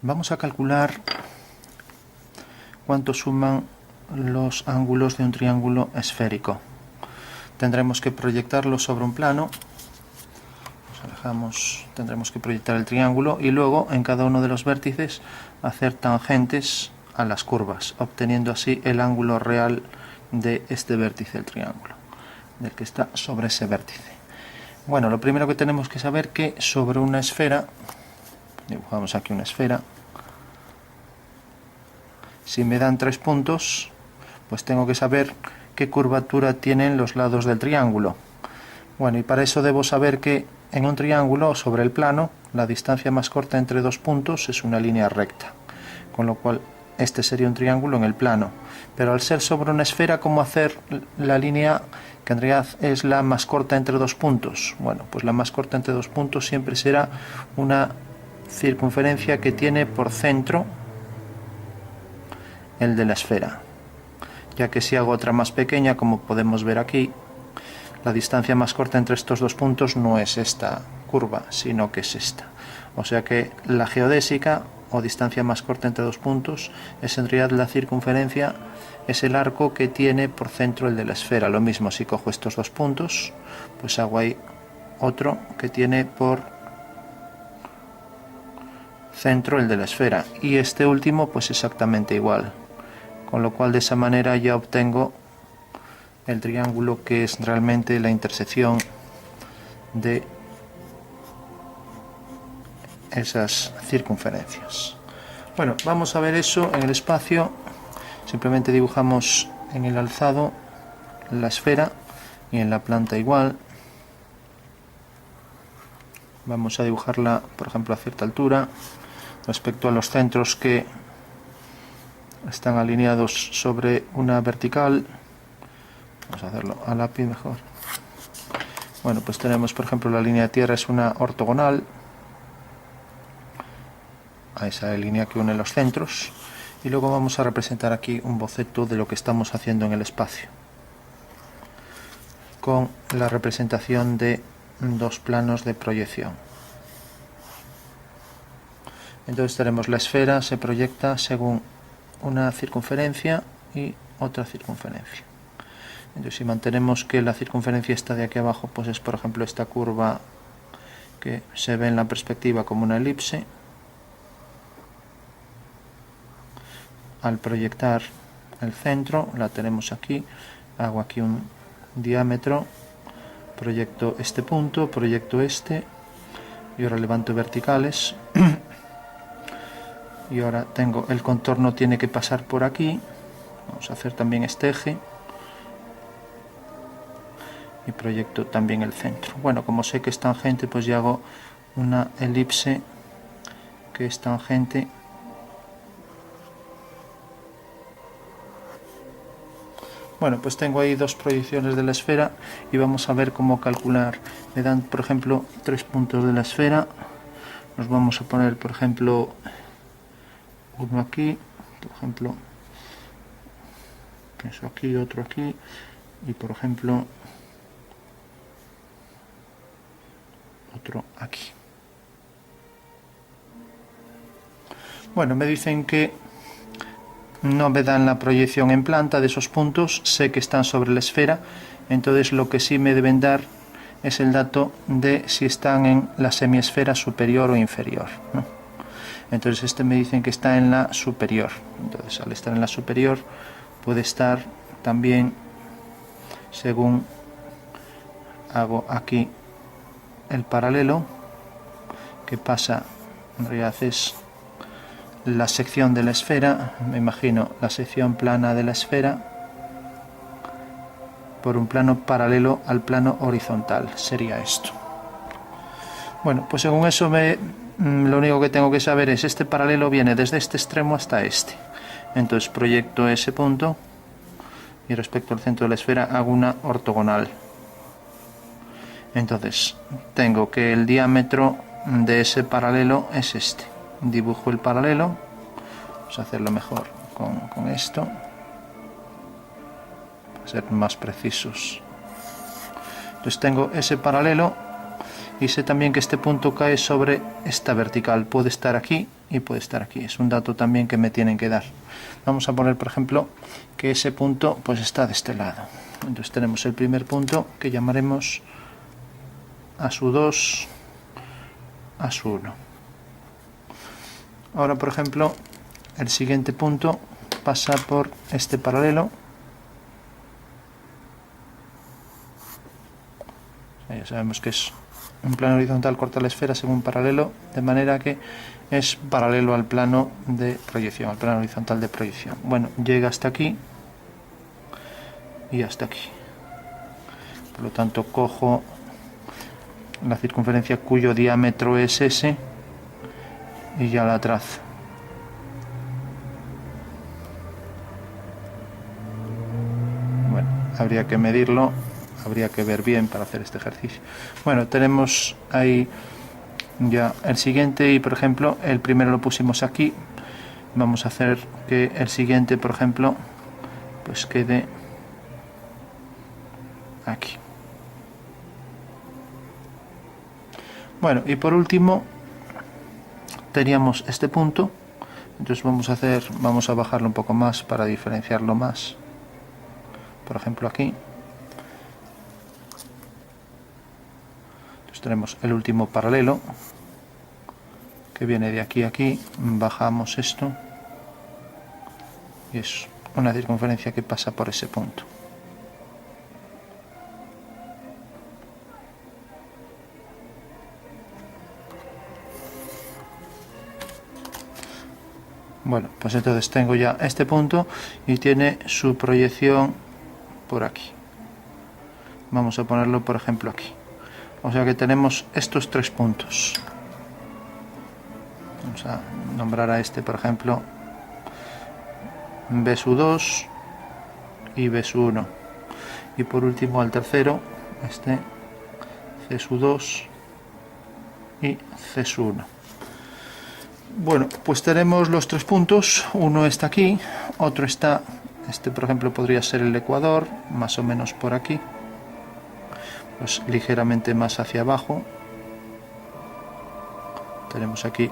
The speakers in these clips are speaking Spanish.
Vamos a calcular cuánto suman los ángulos de un triángulo esférico. Tendremos que proyectarlo sobre un plano. Nos alejamos, tendremos que proyectar el triángulo y luego en cada uno de los vértices hacer tangentes a las curvas, obteniendo así el ángulo real de este vértice del triángulo, del que está sobre ese vértice. Bueno, lo primero que tenemos que saber que sobre una esfera, dibujamos aquí una esfera, si me dan 3 puntos, pues tengo que saber qué curvatura tienen los lados del triángulo. Bueno, y para eso debo saber que en un triángulo sobre el plano, la distancia más corta entre 2 puntos es una línea recta, con lo cual este sería un triángulo en el plano. Pero al ser sobre una esfera, ¿cómo hacer la línea que en realidad es la más corta entre 2 puntos? Bueno, pues la más corta entre 2 puntos siempre será una circunferencia que tiene por centro el de la esfera, ya que si hago otra más pequeña, como podemos ver aquí, la distancia más corta entre estos 2 puntos no es esta curva, sino que es esta. O sea que la geodésica, o distancia más corta entre 2 puntos, es en realidad la circunferencia, es el arco que tiene por centro el de la esfera. Lo mismo si cojo estos 2 puntos, pues hago ahí otro que tiene por centro el de la esfera, y este último pues exactamente igual, con lo cual de esa manera ya obtengo el triángulo que es realmente la intersección de esas circunferencias. Bueno, vamos a ver eso en el espacio. Simplemente dibujamos en el alzado la esfera y en la planta igual. Vamos a dibujarla, por ejemplo, a cierta altura respecto a los centros que están alineados sobre una vertical. Vamos a hacerlo a lápiz mejor. Bueno, pues tenemos, por ejemplo, la línea de tierra es una ortogonal a esa línea que une los centros, y luego vamos a representar aquí un boceto de lo que estamos haciendo en el espacio con la representación de 2 planos de proyección. Entonces tenemos la esfera, se proyecta según una circunferencia y otra circunferencia. Entonces si mantenemos que la circunferencia está de aquí abajo, pues es por ejemplo esta curva que se ve en la perspectiva como una elipse. Al proyectar el centro, la tenemos aquí, hago aquí un diámetro, proyecto este punto, proyecto este, y ahora levanto verticales, y ahora tengo el contorno, tiene que pasar por aquí, vamos a hacer también este eje, y proyecto también el centro. Bueno, como sé que es tangente, pues ya hago una elipse que es tangente . Bueno, pues tengo ahí 2 proyecciones de la esfera y vamos a ver cómo calcular. Me dan, por ejemplo, 3 puntos de la esfera. Nos vamos a poner, por ejemplo, uno aquí, por ejemplo, eso aquí, otro aquí, y por ejemplo, otro aquí. Bueno, me dicen que no me dan la proyección en planta de esos puntos, sé que están sobre la esfera, entonces lo que sí me deben dar es el dato de si están en la semiesfera superior o inferior, ¿no? Entonces este me dicen que está en la superior, entonces al estar en la superior puede estar también, según hago aquí el paralelo, que pasa, en realidad es la sección de la esfera, me imagino la sección plana de la esfera por un plano paralelo al plano horizontal, sería esto. Bueno, pues según eso lo único que tengo que saber es este paralelo viene desde este extremo hasta este, entonces proyecto ese punto y respecto al centro de la esfera hago una ortogonal. Entonces tengo que el diámetro de ese paralelo es este. Dibujo el paralelo, vamos a hacerlo mejor con esto para ser más precisos. Entonces tengo ese paralelo y sé también que este punto cae sobre esta vertical, puede estar aquí y puede estar aquí. Es un dato también que me tienen que dar. Vamos a poner, por ejemplo, que ese punto pues está de este lado. Entonces tenemos el primer punto que llamaremos A2, A1. Ahora, por ejemplo, el siguiente punto pasa por este paralelo. Ya sabemos que es un plano horizontal corta la esfera según paralelo, de manera que es paralelo al plano de proyección, al plano horizontal de proyección. Bueno, llega hasta aquí y hasta aquí. Por lo tanto, cojo la circunferencia cuyo diámetro es ese y ya la trazo. Bueno, habría que medirlo, habría que ver bien para hacer este ejercicio. Bueno, tenemos ahí ya el siguiente y, por ejemplo, el primero lo pusimos aquí. Vamos a hacer que el siguiente, por ejemplo, pues quede aquí. Bueno, y por último teníamos este punto. Entonces vamos a bajarlo un poco más para diferenciarlo más. Por ejemplo, aquí. Entonces tenemos el último paralelo que viene de aquí a aquí. Bajamos esto y es una circunferencia que pasa por ese punto. Bueno, pues entonces tengo ya este punto y tiene su proyección por aquí. Vamos a ponerlo, por ejemplo, aquí. O sea que tenemos estos tres puntos. Vamos a nombrar a este, por ejemplo, B2 y B1. Y por último al tercero, este C2 y C1. Bueno, pues tenemos los tres puntos. Uno está aquí, otro está, este por ejemplo podría ser el ecuador, más o menos por aquí, pues ligeramente más hacia abajo. Tenemos aquí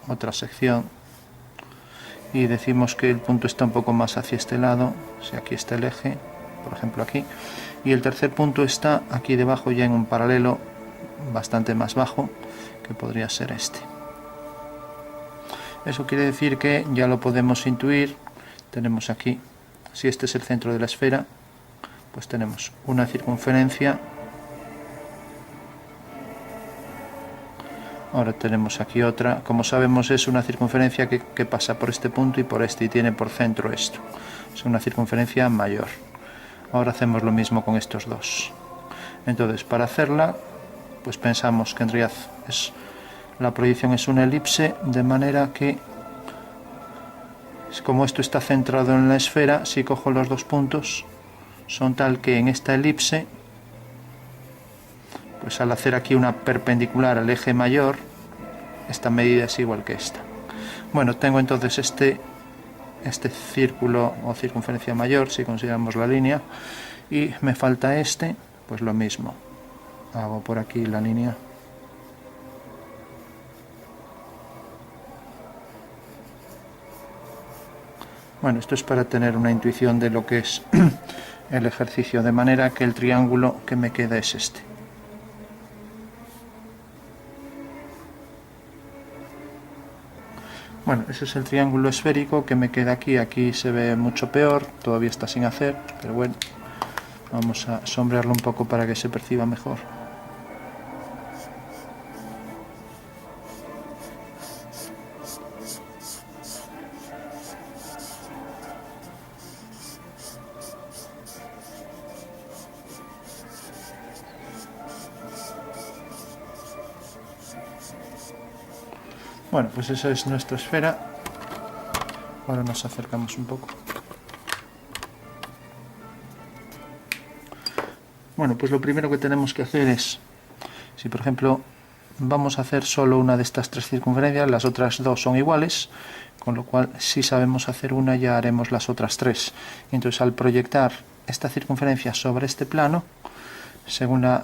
otra sección y decimos que el punto está un poco más hacia este lado, si aquí está el eje, por ejemplo aquí, y el tercer punto está aquí debajo ya en un paralelo bastante más bajo, que podría ser este. Eso quiere decir que ya lo podemos intuir. Tenemos aquí, si este es el centro de la esfera, pues tenemos una circunferencia. Ahora tenemos aquí otra. Como sabemos, es una circunferencia que pasa por este punto y por este y tiene por centro esto. Es una circunferencia mayor. Ahora hacemos lo mismo con estos dos. Entonces, para hacerla, pues pensamos que en realidad la proyección es una elipse, de manera que, como esto está centrado en la esfera, si cojo los dos puntos, son tal que en esta elipse, pues al hacer aquí una perpendicular al eje mayor, esta medida es igual que esta. Bueno, tengo entonces este círculo o circunferencia mayor, si consideramos la línea, y me falta este, pues lo mismo. Hago por aquí la línea. Bueno, esto es para tener una intuición de lo que es el ejercicio, de manera que el triángulo que me queda es este. Bueno, ese es el triángulo esférico que me queda aquí. Aquí se ve mucho peor, todavía está sin hacer, pero bueno, vamos a sombrearlo un poco para que se perciba mejor. Bueno, pues esa es nuestra esfera. Ahora nos acercamos un poco. Bueno, pues lo primero que tenemos que hacer es, si por ejemplo vamos a hacer solo una de estas tres circunferencias, las otras dos son iguales, con lo cual si sabemos hacer una ya haremos las otras tres. Entonces al proyectar esta circunferencia sobre este plano, según la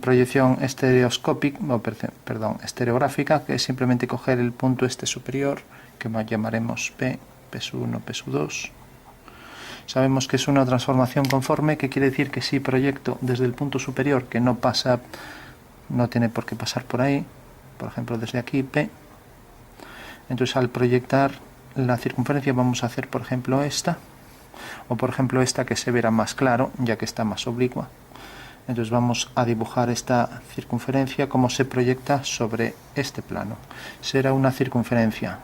proyección estereográfica, que es simplemente coger el punto este superior, que llamaremos P, P1, P2. Sabemos que es una transformación conforme, que quiere decir que si proyecto desde el punto superior, que no tiene por qué pasar por ahí, por ejemplo desde aquí P, entonces al proyectar la circunferencia vamos a hacer por ejemplo esta, o por ejemplo esta, que se verá más claro ya que está más oblicua. Entonces vamos a dibujar esta circunferencia como se proyecta sobre este plano. Será una circunferencia,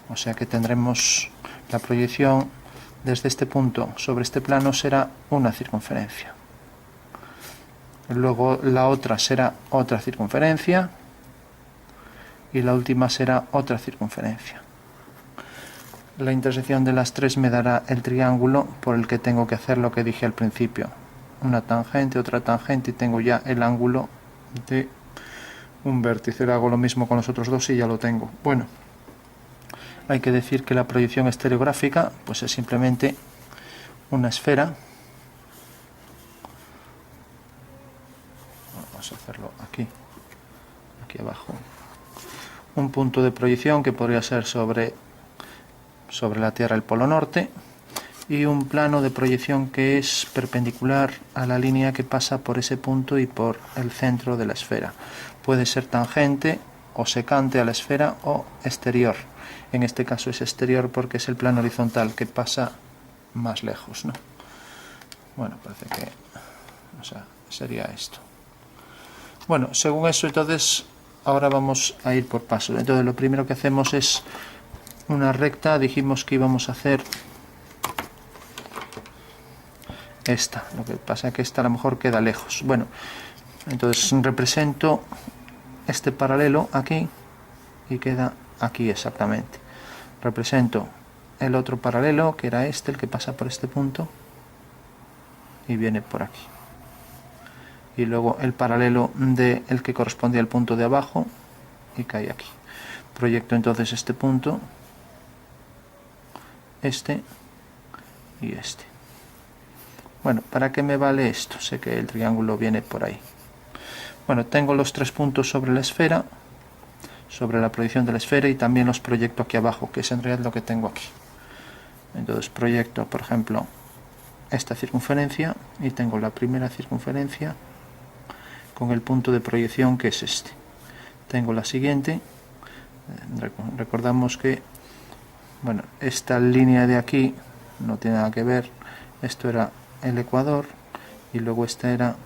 o sea que tendremos la proyección desde este punto sobre este plano, será una circunferencia. Luego la otra será otra circunferencia y la última será otra circunferencia. La intersección de las tres me dará el triángulo por el que tengo que hacer lo que dije al principio. Una tangente, otra tangente, y tengo ya el ángulo de un vértice. Hago lo mismo con los otros dos y ya lo tengo. Bueno, hay que decir que la proyección estereográfica pues es simplemente una esfera. Vamos a hacerlo aquí abajo. Un punto de proyección que podría ser sobre la Tierra, el polo norte, y un plano de proyección que es perpendicular a la línea que pasa por ese punto y por el centro de la esfera. Puede ser tangente o secante a la esfera o exterior. En este caso es exterior porque es el plano horizontal que pasa más lejos, ¿no? Bueno, parece que sería esto. Bueno, según eso, entonces ahora vamos a ir por pasos. Entonces lo primero que hacemos es una recta. Dijimos que íbamos a hacer esta, lo que pasa es que esta a lo mejor queda lejos. Bueno, entonces represento este paralelo aquí y queda aquí exactamente. Represento el otro paralelo, que era este, el que pasa por este punto y viene por aquí. Y luego el paralelo del que corresponde al punto de abajo y cae aquí. Proyecto entonces este punto, este y este. Bueno, ¿para qué me vale esto? Sé que el triángulo viene por ahí. Bueno, tengo los tres puntos sobre la esfera, sobre la proyección de la esfera, y también los proyecto aquí abajo, que es en realidad lo que tengo aquí. Entonces proyecto, por ejemplo, esta circunferencia y tengo la primera circunferencia con el punto de proyección que es este. Tengo la siguiente. Recordamos que, bueno, esta línea de aquí no tiene nada que ver. Esto era el ecuador y luego esta era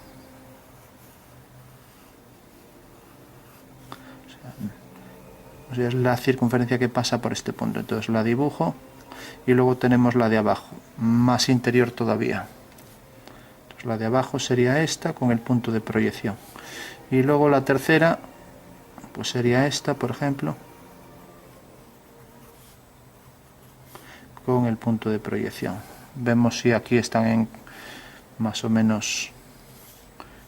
es la circunferencia que pasa por este punto. Entonces la dibujo y luego tenemos la de abajo, más interior todavía. Entonces la de abajo sería esta con el punto de proyección, y luego la tercera pues sería esta, por ejemplo, con el punto de proyección. Vemos si aquí están más o menos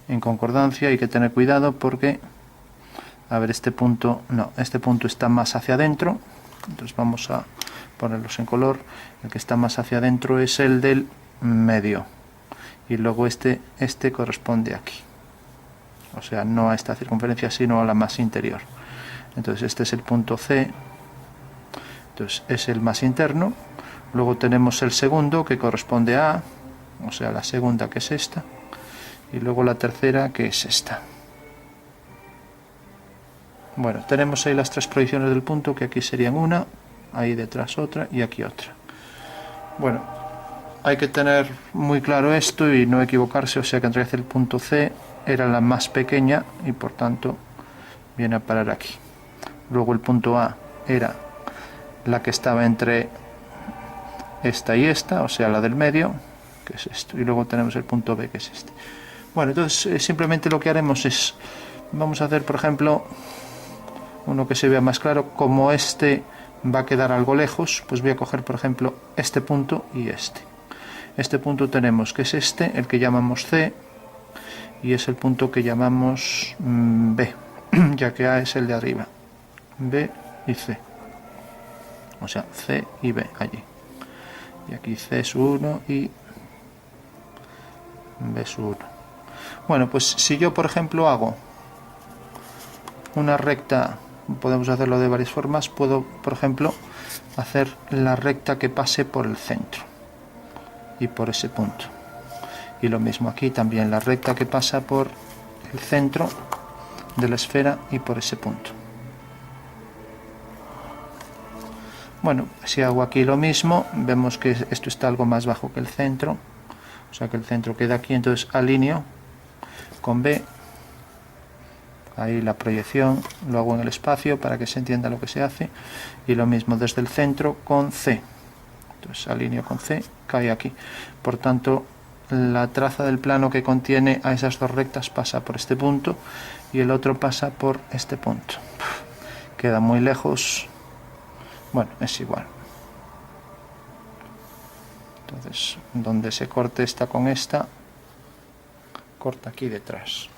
en concordancia. Hay que tener cuidado porque, a ver, este punto no, este punto está más hacia adentro. Entonces vamos a ponerlos en color. El que está más hacia adentro es el del medio, y luego este corresponde aquí, o sea, no a esta circunferencia sino a la más interior. Entonces este es el punto C, entonces es el más interno. Luego tenemos el segundo, que corresponde a A, o sea, la segunda, que es esta, y luego la tercera, que es esta. Bueno, tenemos ahí las tres proyecciones del punto, que aquí serían una, ahí detrás otra y aquí otra. Bueno, hay que tener muy claro esto y no equivocarse, o sea que en realidad el punto C era la más pequeña y por tanto viene a parar aquí. Luego el punto A era la que estaba entre esta y esta, o sea, la del medio, que es esto, y luego tenemos el punto B, que es este. Bueno, entonces simplemente lo que haremos es, vamos a hacer, por ejemplo, uno que se vea más claro. Como este va a quedar algo lejos, pues voy a coger, por ejemplo, este punto y este. Este punto tenemos que es este, el que llamamos C, y es el punto que llamamos B, ya que A es el de arriba. B y C, o sea, C y B allí. Y aquí C es 1 y B es 1. Bueno, pues si yo por ejemplo hago una recta, podemos hacerlo de varias formas. Puedo por ejemplo hacer la recta que pase por el centro y por ese punto, y lo mismo aquí también, la recta que pasa por el centro de la esfera y por ese punto. Bueno, si hago aquí lo mismo, vemos que esto está algo más bajo que el centro, o sea que el centro queda aquí, entonces alineo con B, ahí la proyección, lo hago en el espacio para que se entienda lo que se hace, y lo mismo desde el centro con C, entonces alineo con C, cae aquí, por tanto la traza del plano que contiene a esas dos rectas pasa por este punto y el otro pasa por este punto, queda muy lejos. Bueno, es igual. Entonces, donde se corte esta con esta, corta aquí detrás.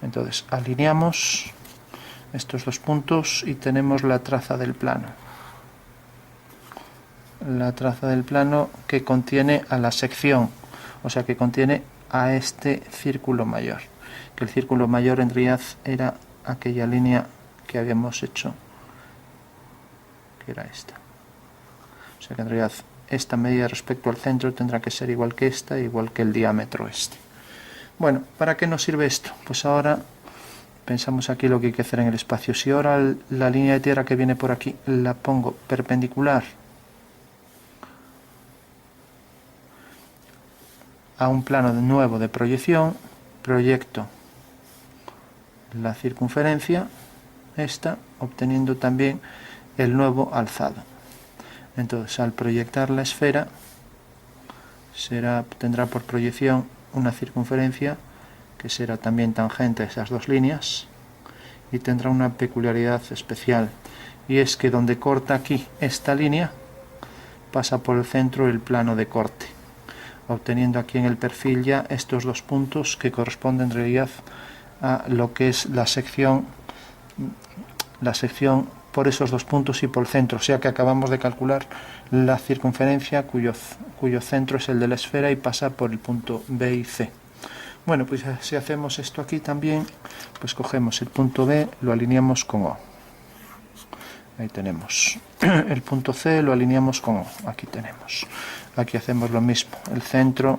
Entonces, alineamos estos dos puntos y tenemos la traza del plano. La traza del plano que contiene a la sección, o sea, que contiene a este círculo mayor. Que el círculo mayor en realidad era aquella línea que habíamos hecho, que era esta. O sea que en realidad esta medida respecto al centro tendrá que ser igual que esta, igual que el diámetro este. Bueno, ¿para qué nos sirve esto? Pues ahora pensamos aquí lo que hay que hacer en el espacio. Si ahora la línea de tierra que viene por aquí la pongo perpendicular a un plano nuevo de proyección, proyecto la circunferencia, esta, obteniendo también el nuevo alzado. Entonces, al proyectar la esfera, tendrá por proyección una circunferencia que será también tangente a esas dos líneas y tendrá una peculiaridad especial, y es que donde corta aquí esta línea pasa por el centro el plano de corte, obteniendo aquí en el perfil ya estos dos puntos que corresponden en realidad a lo que es la sección por esos dos puntos y por el centro, o sea que acabamos de calcular la circunferencia cuyo centro es el de la esfera y pasa por el punto B y C. Bueno, pues si hacemos esto aquí también, pues cogemos el punto B, lo alineamos con O. Ahí tenemos. El punto C lo alineamos con O. Aquí tenemos. Aquí hacemos lo mismo. El centro.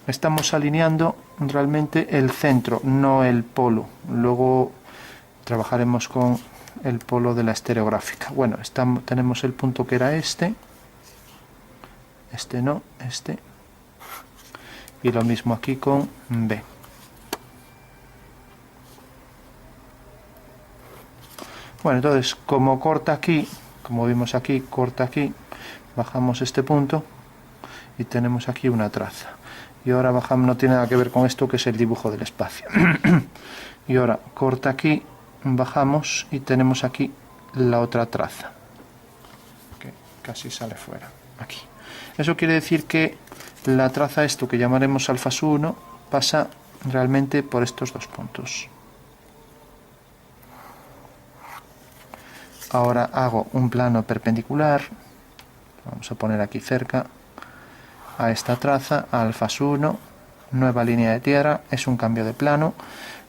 Estamos alineando realmente el centro, no el polo. Luego trabajaremos con el polo de la estereográfica. Bueno, tenemos el punto que era este. Este no, este. Y lo mismo aquí con B. Bueno, entonces, como corta aquí, como vimos aquí, corta aquí, bajamos este punto y tenemos aquí una traza. Y ahora bajamos, no tiene nada que ver con esto, que es el dibujo del espacio. Y ahora corta aquí, bajamos y tenemos aquí la otra traza, que casi sale fuera, aquí. Eso quiere decir que la traza, esto que llamaremos alfa sub 1, pasa realmente por estos dos puntos. Ahora hago un plano perpendicular, vamos a poner aquí cerca, a esta traza, a alfa sub 1, nueva línea de tierra, es un cambio de plano,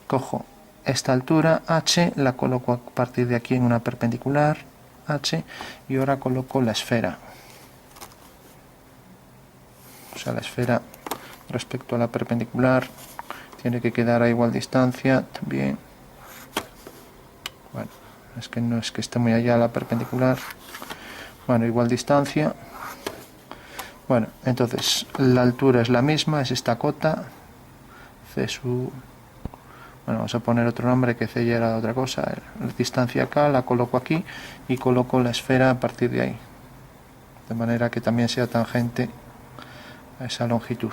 cojo esta altura h, la coloco a partir de aquí en una perpendicular h, y ahora coloco la esfera. O sea, la esfera respecto a la perpendicular tiene que quedar a igual distancia también. Bueno, es que no es que esté muy allá la perpendicular. Bueno, igual distancia. Bueno, entonces la altura es la misma, es esta cota. C sub... Bueno, vamos a poner otro nombre, que C ya era otra cosa. La distancia acá, la coloco aquí y coloco la esfera a partir de ahí. De manera que también sea tangente a esa longitud.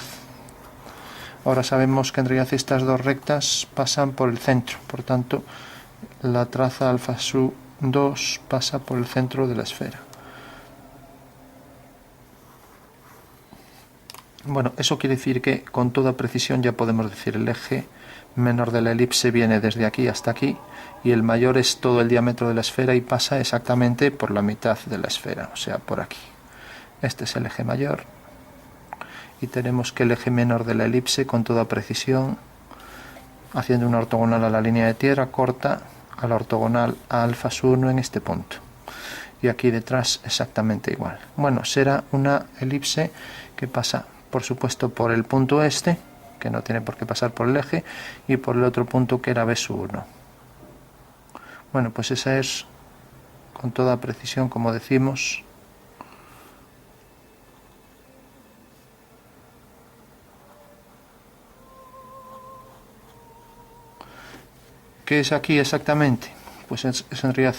Ahora sabemos que en realidad estas dos rectas pasan por el centro, por tanto la traza alfa sub 2 pasa por el centro de la esfera. Bueno, eso quiere decir que con toda precisión ya podemos decir el eje menor de la elipse viene desde aquí hasta aquí y el mayor es todo el diámetro de la esfera y pasa exactamente por la mitad de la esfera, o sea, por aquí. Este es el eje mayor. y tenemos que el eje menor de la elipse con toda precisión, haciendo una ortogonal a la línea de tierra, corta a la ortogonal a alfa 1 en este punto. Y aquí detrás exactamente igual. Bueno, será una elipse que pasa, por supuesto, por el punto este, que no tiene por qué pasar por el eje, y por el otro punto que era B1. Bueno, pues esa es, con toda precisión, como decimos, ¿qué es aquí exactamente? Pues es en realidad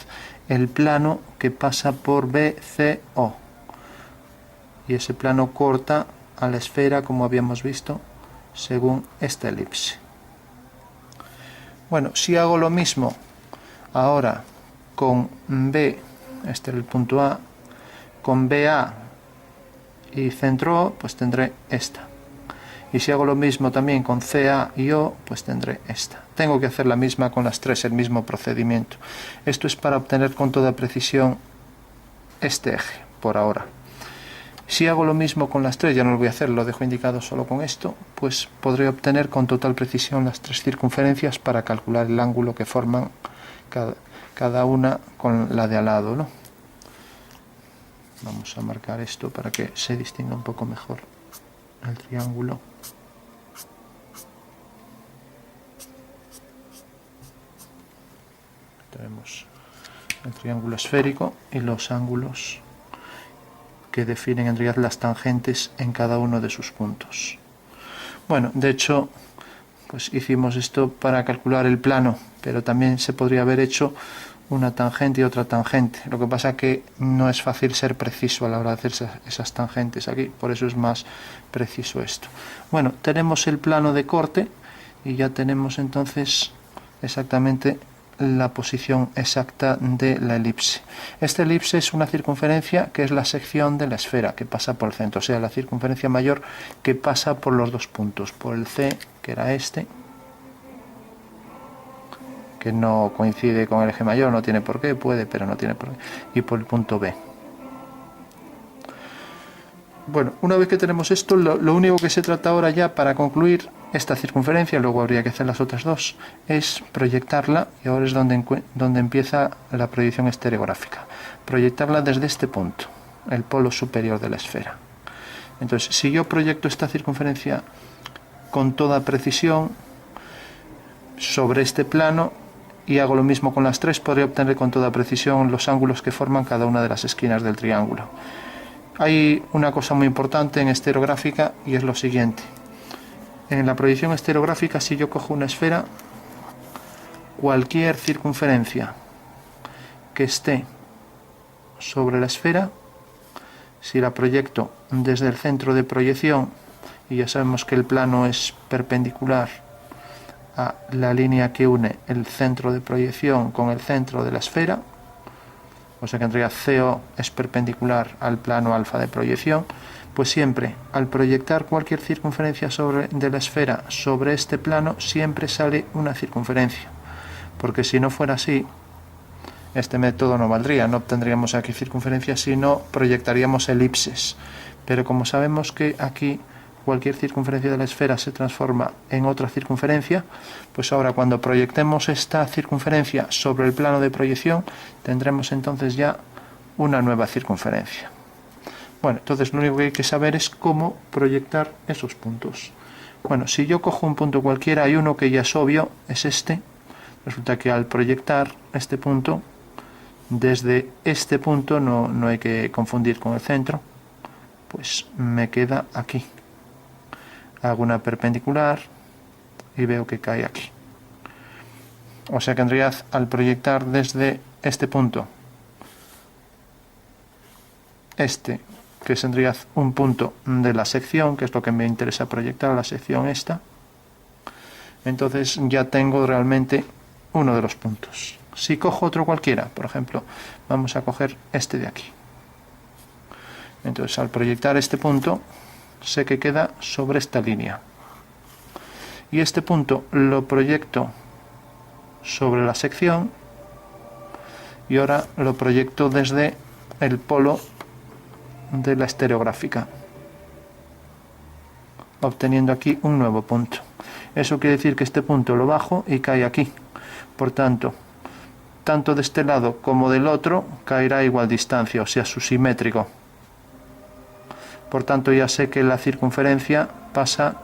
el plano que pasa por BCO. Y ese plano corta a la esfera, como habíamos visto, según esta elipse. Bueno, si hago lo mismo ahora con B, este es el punto A, con BA y centro O, pues tendré esta. Y si hago lo mismo también con CA y O, pues tendré esta. Tengo que hacer la misma con las tres, el mismo procedimiento. Esto es para obtener con toda precisión este eje, por ahora. Si hago lo mismo con las tres, ya no lo voy a hacer, lo dejo indicado solo con esto, pues podré obtener con total precisión las tres circunferencias para calcular el ángulo que forman cada una con la de al lado, ¿no? Vamos a marcar esto para que se distinga un poco mejor el triángulo. Tenemos el triángulo esférico y los ángulos que definen en realidad las tangentes en cada uno de sus puntos. Bueno, de hecho, pues hicimos esto para calcular el plano, pero también se podría haber hecho una tangente y otra tangente. Lo que pasa es que no es fácil ser preciso a la hora de hacer esas tangentes aquí, por eso es más preciso esto. Bueno, tenemos el plano de corte y ya tenemos entonces exactamente la posición exacta de la elipse. Esta elipse es una circunferencia que es la sección de la esfera que pasa por el centro, o sea, la circunferencia mayor que pasa por los dos puntos, por el C, que era este, que no coincide con el eje mayor, no tiene por qué, puede, pero no tiene por qué, y por el punto B. Bueno, una vez que tenemos esto, lo único que se trata ahora ya para concluir esta circunferencia, luego habría que hacer las otras dos, es proyectarla, y ahora es donde empieza la proyección estereográfica. Proyectarla desde este punto, el polo superior de la esfera. Entonces, si yo proyecto esta circunferencia con toda precisión sobre este plano, y hago lo mismo con las tres, podré obtener con toda precisión los ángulos que forman cada una de las esquinas del triángulo. Hay una cosa muy importante en estereográfica y es lo siguiente. En la proyección estereográfica, si yo cojo una esfera, cualquier circunferencia que esté sobre la esfera, si la proyecto desde el centro de proyección, y ya sabemos que el plano es perpendicular a la línea que une el centro de proyección con el centro de la esfera, o sea que en realidad CO es perpendicular al plano alfa de proyección, pues siempre al proyectar cualquier circunferencia de la esfera sobre este plano, siempre sale una circunferencia, porque si no fuera así, este método no valdría, no obtendríamos aquí circunferencias, sino proyectaríamos elipses. Pero como sabemos que aquí cualquier circunferencia de la esfera se transforma en otra circunferencia, pues ahora cuando proyectemos esta circunferencia sobre el plano de proyección, tendremos entonces ya una nueva circunferencia. Bueno, entonces lo único que hay que saber es cómo proyectar esos puntos. Bueno, si yo cojo un punto cualquiera, hay uno que ya es obvio, es este. Resulta que al proyectar este punto, desde este punto, no hay que confundir con el centro, pues me queda aquí. Hago una perpendicular y veo que cae aquí. O sea que en realidad al proyectar desde este punto, este, que es en realidad un punto de la sección, que es lo que me interesa proyectar, la sección esta, entonces ya tengo realmente uno de los puntos. Si cojo otro cualquiera, por ejemplo, vamos a coger este de aquí. Entonces al proyectar este punto, sé que queda sobre esta línea. Y este punto lo proyecto sobre la sección y ahora lo proyecto desde el polo de la estereográfica. obteniendo aquí un nuevo punto. Eso quiere decir que este punto lo bajo y cae aquí. Por tanto, tanto de este lado como del otro caerá a igual distancia, o sea, su simétrico. Por tanto, ya sé que la circunferencia pasa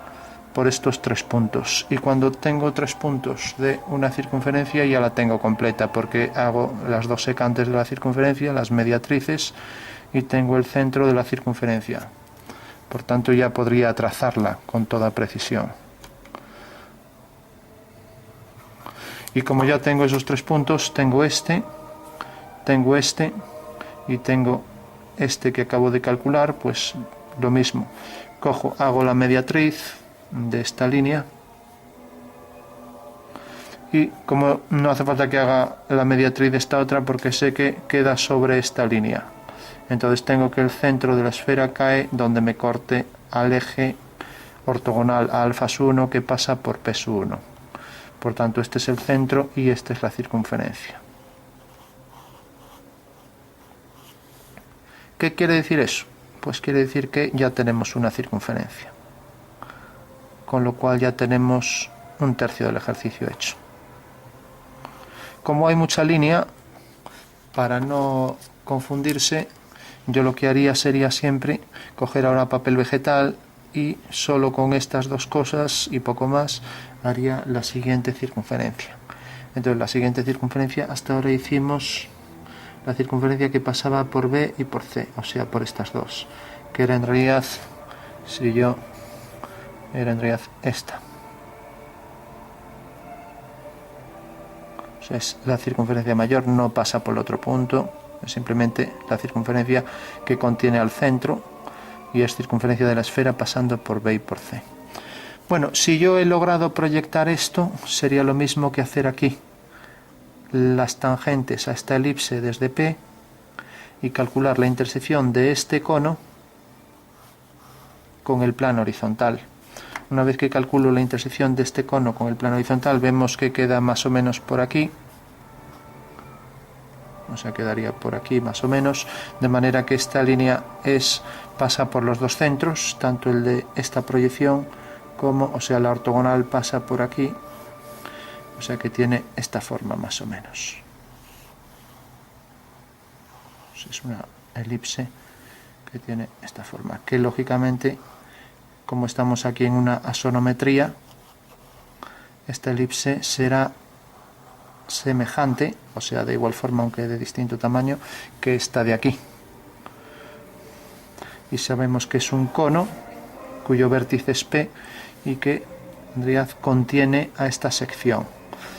por estos 3 puntos. Y cuando tengo 3 puntos de una circunferencia ya la tengo completa, porque hago las 2 secantes de la circunferencia, las mediatrices, y tengo el centro de la circunferencia. Por tanto, ya podría trazarla con toda precisión. Y como ya tengo esos 3 puntos, tengo este y tengo este que acabo de calcular, pues lo mismo. Hago la mediatriz de esta línea, y como no hace falta que haga la mediatriz de esta otra, porque sé que queda sobre esta línea, entonces tengo que el centro de la esfera cae donde me corte al eje ortogonal a alfa 1 que pasa por P 1. Por tanto, este es el centro y esta es la circunferencia. ¿Qué quiere decir eso? Pues quiere decir que ya tenemos una circunferencia, con lo cual ya tenemos un tercio del ejercicio hecho. Como hay mucha línea, para no confundirse, yo lo que haría sería siempre coger ahora papel vegetal y solo con estas 2 cosas y poco más haría la siguiente circunferencia. Entonces, la siguiente circunferencia, hasta ahora hicimos la circunferencia que pasaba por B y por C, o sea, por estas 2, que era en realidad, era en realidad esta. O sea, es la circunferencia mayor, no pasa por el otro punto, es simplemente la circunferencia que contiene al centro, y es circunferencia de la esfera pasando por B y por C. Bueno, si yo he logrado proyectar esto, sería lo mismo que hacer aquí las tangentes a esta elipse desde P y calcular la intersección de este cono con el plano horizontal. Una vez que calculo la intersección de este cono con el plano horizontal, vemos que queda más o menos por aquí, o sea, quedaría por aquí más o menos, de manera que esta línea pasa por los 2 centros, tanto el de esta proyección como, o sea, la ortogonal pasa por aquí, o sea que tiene esta forma más o menos. Es una elipse que tiene esta forma, que lógicamente, como estamos aquí en una asonometría, esta elipse será semejante, o sea, de igual forma aunque de distinto tamaño, que esta de aquí. Y sabemos que es un cono cuyo vértice es P y que en realidad contiene a esta sección.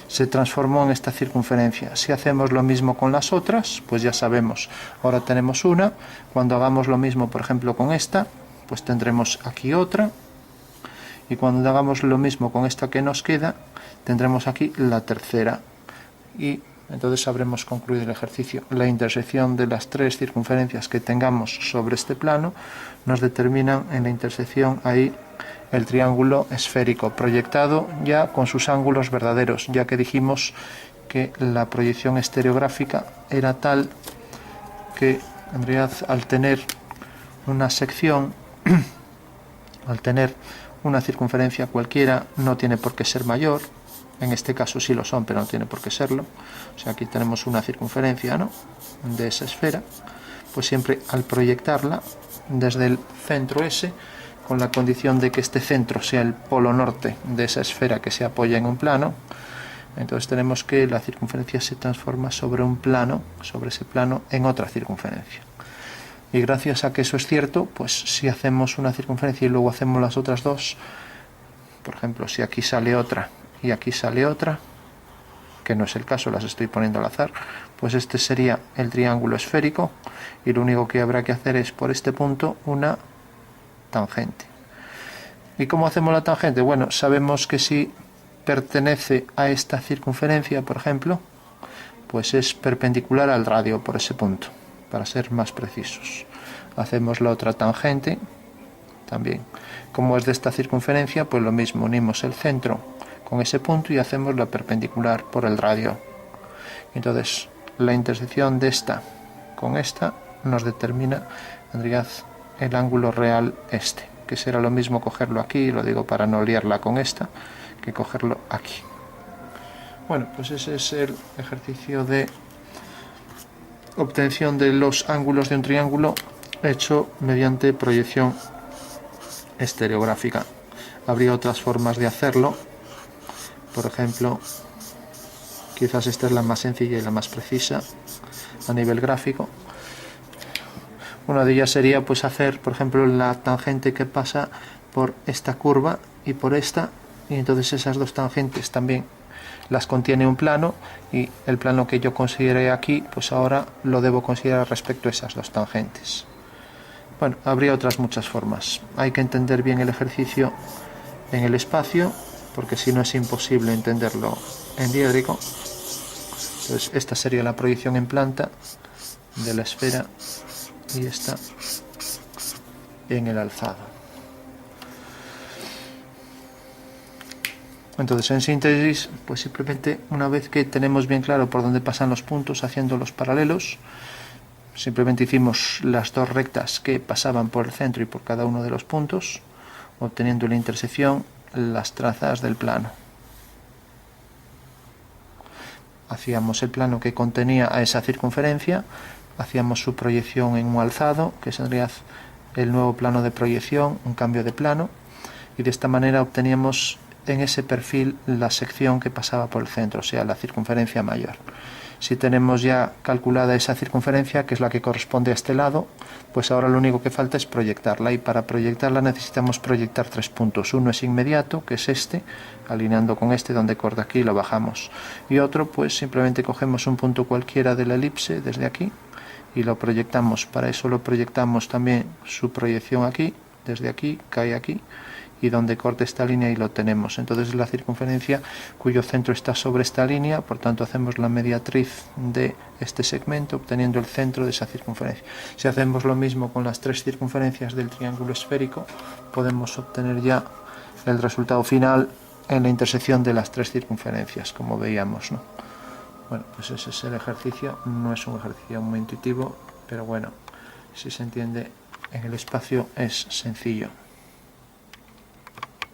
Se transformó en esta circunferencia. Si hacemos lo mismo con las otras, pues ya sabemos, ahora tenemos una. Cuando hagamos lo mismo, por ejemplo, con esta, pues tendremos aquí otra, y cuando hagamos lo mismo con esta que nos queda, tendremos aquí la tercera, y entonces habremos concluido el ejercicio. La intersección de las 3 circunferencias que tengamos sobre este plano nos determinan en la intersección ahí el triángulo esférico proyectado ya con sus ángulos verdaderos, ya que dijimos que la proyección estereográfica era tal que en realidad al tener una sección, al tener una circunferencia cualquiera, no tiene por qué ser mayor. En este caso sí lo son, pero no tiene por qué serlo. O sea, aquí tenemos una circunferencia, ¿no?, de esa esfera. Pues siempre al proyectarla desde el centro S, con la condición de que este centro sea el polo norte de esa esfera que se apoya en un plano, entonces tenemos que la circunferencia se transforma sobre un plano, sobre ese plano, en otra circunferencia. Y gracias a que eso es cierto, pues si hacemos una circunferencia y luego hacemos las otras 2, por ejemplo, si aquí sale otra y aquí sale otra, que no es el caso, las estoy poniendo al azar, pues este sería el triángulo esférico, y lo único que habrá que hacer es por este punto una tangente. ¿Y cómo hacemos la tangente? Bueno, sabemos que si pertenece a esta circunferencia, por ejemplo, pues es perpendicular al radio por ese punto, para ser más precisos. Hacemos la otra tangente también. Como es de esta circunferencia, pues lo mismo, unimos el centro con ese punto y hacemos la perpendicular por el radio. Entonces, la intersección de esta con esta nos determina en realidad el ángulo real este. que será lo mismo cogerlo aquí, lo digo para no liarla con esta, que cogerlo aquí. Bueno, pues ese es el ejercicio de obtención de los ángulos de un triángulo hecho mediante proyección estereográfica. Habría otras formas de hacerlo, por ejemplo, quizás esta es la más sencilla y la más precisa a nivel gráfico. Una de ellas sería pues hacer, por ejemplo, la tangente que pasa por esta curva y por esta, y entonces esas dos tangentes también las contiene un plano, y el plano que yo consideré aquí, pues ahora lo debo considerar respecto a esas dos tangentes. Bueno, habría otras muchas formas. Hay que entender bien el ejercicio en el espacio, porque si no es imposible entenderlo en diédrico. Entonces esta sería la proyección en planta de la esfera y esta en el alzado. Entonces, en síntesis, pues simplemente una vez que tenemos bien claro por dónde pasan los puntos haciendo los paralelos, simplemente hicimos las dos rectas que pasaban por el centro y por cada uno de los puntos, obteniendo la intersección, las trazas del plano. Hacíamos el plano que contenía a esa circunferencia, hacíamos su proyección en un alzado, que sería el nuevo plano de proyección, un cambio de plano, y de esta manera obteníamos en ese perfil la sección que pasaba por el centro, o sea, la circunferencia mayor. Si tenemos ya calculada esa circunferencia, que es la que corresponde a este lado, pues ahora lo único que falta es proyectarla, y para proyectarla necesitamos proyectar 3 puntos. Uno es inmediato, que es este, alineando con este donde corta aquí, lo bajamos, y otro pues simplemente cogemos un punto cualquiera de la elipse desde aquí y lo proyectamos. Para eso lo proyectamos también su proyección aquí, desde aquí, cae aquí, y donde corte esta línea y lo tenemos. Entonces la circunferencia cuyo centro está sobre esta línea, por tanto hacemos la mediatriz de este segmento obteniendo el centro de esa circunferencia. Si hacemos lo mismo con las 3 circunferencias del triángulo esférico, podemos obtener ya el resultado final en la intersección de las 3 circunferencias, como veíamos, ¿no? Bueno, pues ese es el ejercicio. No es un ejercicio muy intuitivo, pero bueno, si se entiende en el espacio es sencillo.